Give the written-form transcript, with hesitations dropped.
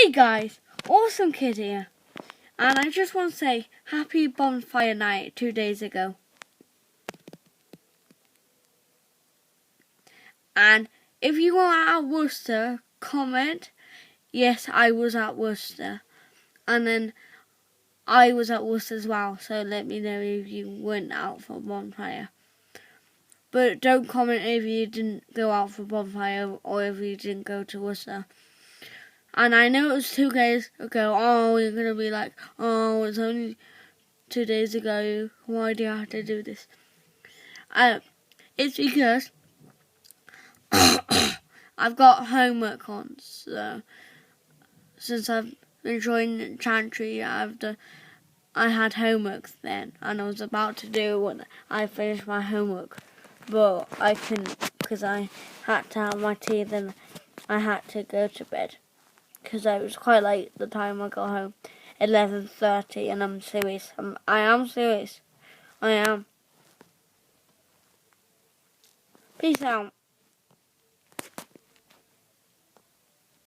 Hey guys, Awesome Kid here, and I just want to say happy bonfire night 2 days ago. And if you were at Worcester, comment, yes, I was at Worcester. And then I was at Worcester as well, so let me know if you went out for bonfire. But don't comment if you didn't go out for bonfire or if you didn't go to Worcester. And I know it was 2 days ago. Oh, you're going to be like, oh, it's only 2 days ago. Why do you have to do this? It's because I've got homework on. So since I've been joining Chantry, I had homework then, and I was about to do when I finished my homework, but I couldn't because I had to have my tea. Then I had to go to bed because it was quite late the time I got home, 11:30, and I'm serious. I am serious. I am. Peace out.